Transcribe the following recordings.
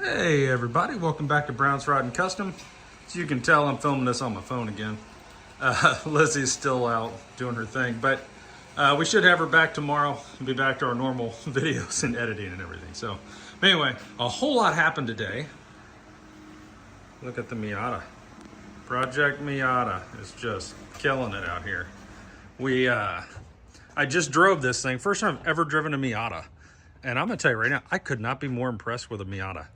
Hey everybody, welcome back to Brown's Rod and Custom. As you can tell, I'm filming this on my phone again. Lizzie's still out doing her thing, but we should have her back tomorrow and be back to our normal videos and editing and everything. So anyway, a whole lot happened today. Look at the Miata. Project Miata is just killing it out here. I just drove this thing, first time I've ever driven a Miata. And I'm gonna tell you right now, I could not be more impressed with a Miata.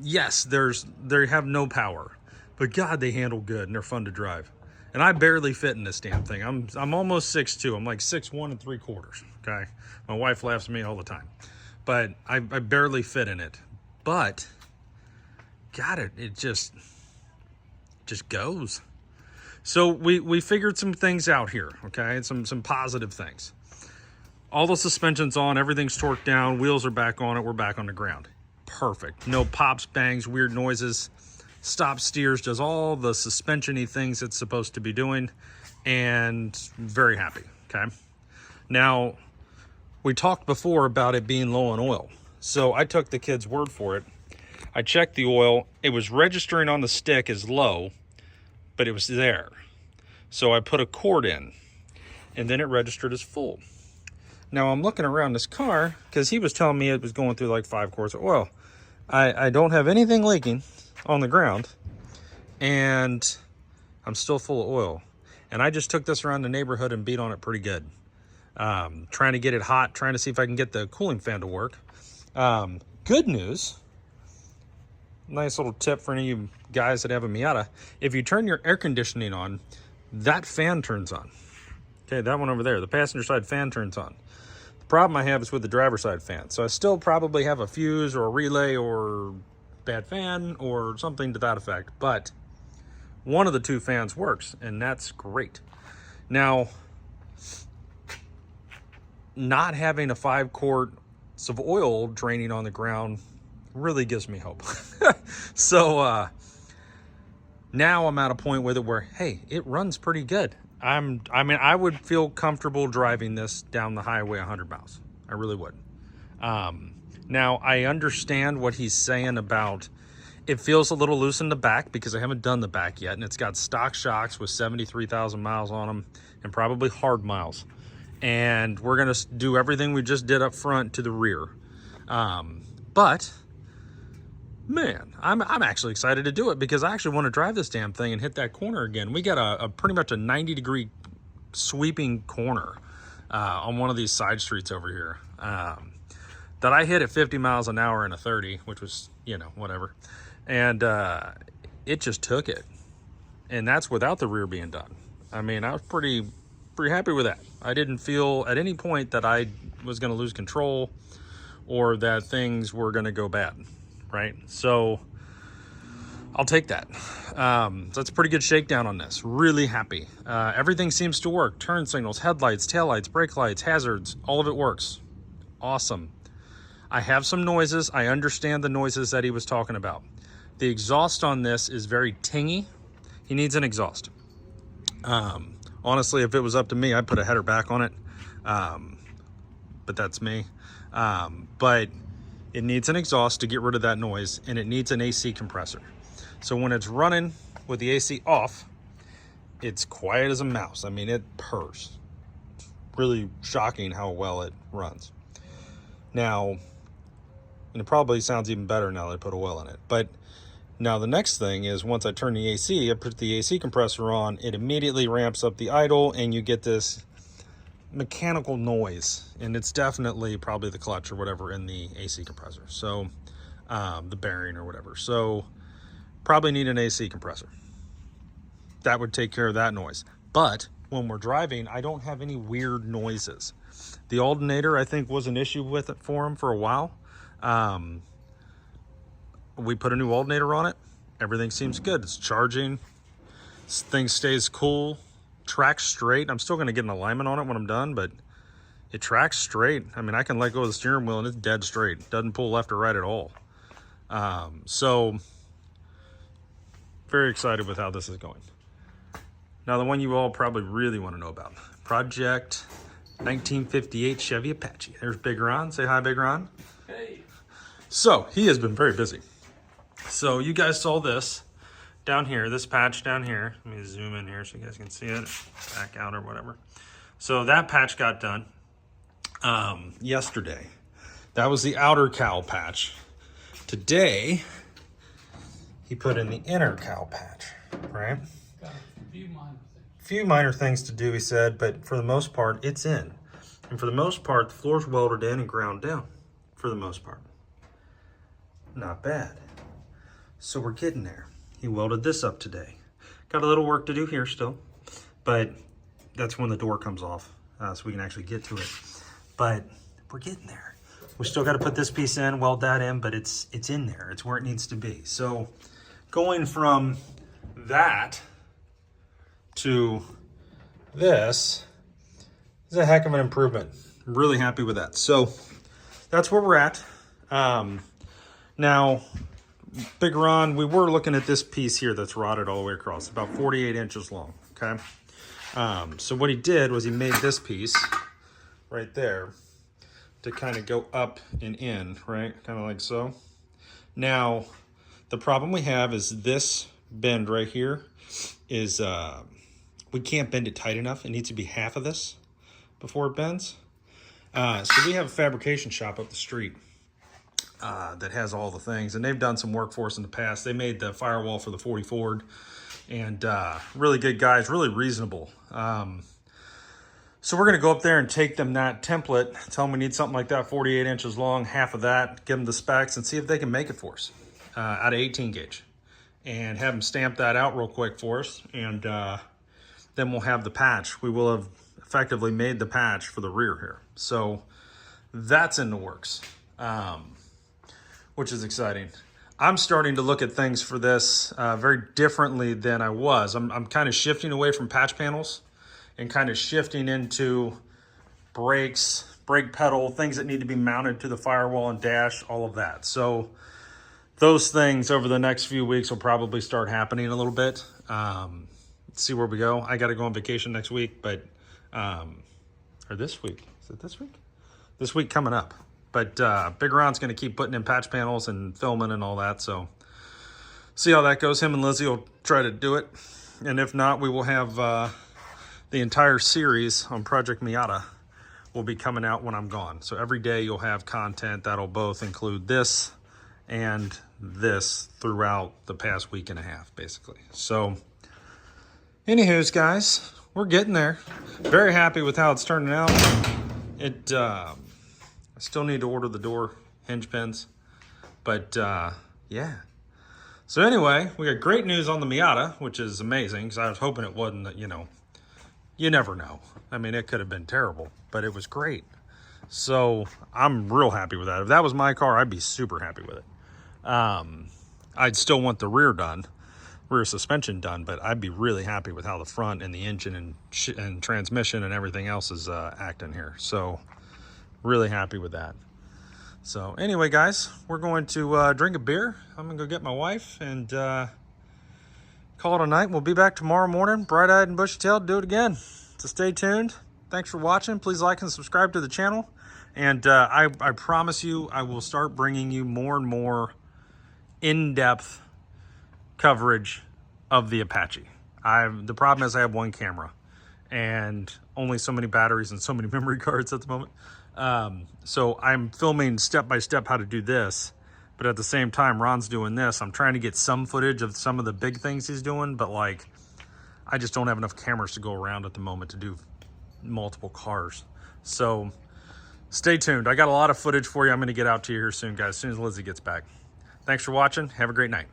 Yes, they have no power, but God, they handle good and they're fun to drive. And I barely fit in this damn thing. I'm almost 6'2". I'm like 6'1 3/4. Okay, my wife laughs at me all the time, but I barely fit in it. But God, it just goes. So we figured some things out here. Okay, some positive things. All the suspension's on, everything's torqued down, wheels are back on it, we're back on the ground. Perfect. No pops, bangs, weird noises. Stop steers, does all the suspension-y things it's supposed to be doing, and very happy, okay? Now, we talked before about it being low on oil. So I took the kid's word for it. I checked the oil. It was registering on the stick as low, but it was there. So I put a cord in, and then it registered as full. Now I'm looking around this car because he was telling me it was going through like 5 quarts of oil. I don't have anything leaking on the ground and I'm still full of oil. And I just took this around the neighborhood and beat on it pretty good. Trying to get it hot, trying to see if I can get the cooling fan to work. Good news, nice little tip for any of you guys that have a Miata. If you turn your air conditioning on, that fan turns on. Okay, that one over there, the passenger side fan turns on. Problem I have is with the driver's side fan. So I still probably have a fuse or a relay or bad fan or something to that effect, but one of the two fans works and that's great. Now, not having a 5 quarts of oil draining on the ground really gives me hope. So now I'm at a point with it where, hey, it runs pretty good. I mean, I would feel comfortable driving this down the highway 100 miles. I really would. Now, I understand what he's saying about it feels a little loose in the back because I haven't done the back yet, and it's got stock shocks with 73,000 miles on them and probably hard miles. And we're going to do everything we just did up front to the rear. But man, I'm actually excited to do it because I actually want to drive this damn thing and hit that corner again. We got a pretty much a 90-degree sweeping corner on one of these side streets over here that I hit at 50 miles an hour in a 30, which was, you know, whatever. And it just took it. And that's without the rear being done. I mean, I was pretty happy with that. I didn't feel at any point that I was going to lose control or that things were going to go bad. Right, so I'll take that. So that's a pretty good shakedown on this. Really happy. Everything seems to work. Turn signals, headlights, taillights, brake lights, hazards, all of it works. Awesome. I have some noises. I understand the noises that he was talking about. The exhaust on this is very tingy. He needs an exhaust. Honestly, if it was up to me, I'd put a header back on it. But that's me. But it needs an exhaust to get rid of that noise, and it needs an AC compressor. So when it's running with the AC off, it's quiet as a mouse. I mean, it purrs. It's really shocking how well it runs. Now, and it probably sounds even better now that I put oil in it. But now the next thing is once I turn the AC, I put the AC compressor on, it immediately ramps up the idle, and you get this mechanical noise, and it's definitely probably the clutch or whatever in the AC compressor, so the bearing or whatever. So probably need an AC compressor. That would take care of that noise. But when we're driving, I don't have any weird noises. The alternator, I think, was an issue with it for him for a while. We put a new alternator on it. Everything seems good. It's charging. Thing stays cool. Tracks straight. I'm still going to get an alignment on it when I'm done, but it tracks straight. I mean, I can let go of the steering wheel and it's dead straight. Doesn't pull left or right at all. So very excited with how this is going. Now, the one you all probably really want to know about, Project 1958 Chevy Apache. There's Big Ron. Say hi, Big Ron. Hey. So he has been very busy. So you guys saw this down here, this patch down here. Let me zoom in here so you guys can see it, back out or whatever. So that patch got done yesterday. That was the outer cowl patch. Today, he put in the inner cowl patch, right? Got a few minor things. Few minor things to do, he said, but for the most part, it's in. And for the most part, the floor's welded in and ground down, for the most part. Not bad. So we're getting there. He welded this up today. Got a little work to do here still, but that's when the door comes off, so we can actually get to it. But we're getting there. We still got to put this piece in, weld that in, but it's in there. It's where it needs to be. So going from that to this is a heck of an improvement. I'm really happy with that. So that's where we're at. Now, Big Ron, we were looking at this piece here that's rotted all the way across, about 48 inches long, okay? So what he did was he made this piece right there to kind of go up and in, right? Kind of like so. Now, the problem we have is this bend right here is, we can't bend it tight enough. It needs to be half of this before it bends. So we have a fabrication shop up the street that has all the things, and they've done some work for us in the past. They made the firewall for the 40 Ford, and really good guys, really reasonable. So we're going to go up there and take them that template, tell them we need something like that, 48 inches long, half of that, give them the specs, and see if they can make it for us out of 18 gauge, and have them stamp that out real quick for us, and then we'll have the patch. We will have effectively made the patch for the rear here. So that's in the works, which is exciting. I'm starting to look at things for this very differently than I was. I'm kind of shifting away from patch panels and kind of shifting into brakes, brake pedal, things that need to be mounted to the firewall and dash, all of that. So those things over the next few weeks will probably start happening a little bit. See where we go. I got to go on vacation next week, but, or this week. Is it this week? This week coming up. But Big Ron's going to keep putting in patch panels and filming and all that. So see how that goes. Him and Lizzie will try to do it. And if not, we will have the entire series on Project Miata will be coming out when I'm gone. So every day you'll have content that'll both include this and this throughout the past week and a half, basically. So anywho's, guys, we're getting there. Very happy with how it's turning out. I still need to order the door hinge pins, but yeah. So anyway, we got great news on the Miata, which is amazing, because I was hoping it wasn't, you never know. I mean, it could have been terrible, but it was great. So I'm real happy with that. If that was my car, I'd be super happy with it. I'd still want the rear done, rear suspension done, but I'd be really happy with how the front and the engine and transmission and everything else is acting here. So really happy with that. So anyway, guys, we're going to drink a beer. I'm gonna go get my wife and call it a night. We'll be back tomorrow morning, bright-eyed and bushy-tailed, do it again. So stay tuned. Thanks for watching. Please like and subscribe to the channel. And I promise you, I will start bringing you more and more in-depth coverage of the Apache. The problem is I have one camera and only so many batteries and so many memory cards at the moment. So I'm filming step-by-step how to do this. But at the same time, Ron's doing this. I'm trying to get some footage of some of the big things he's doing, but like, I just don't have enough cameras to go around at the moment to do multiple cars. So stay tuned. I got a lot of footage for you. I'm going to get out to you here soon, guys, as soon as Lizzie gets back. Thanks for watching. Have a great night.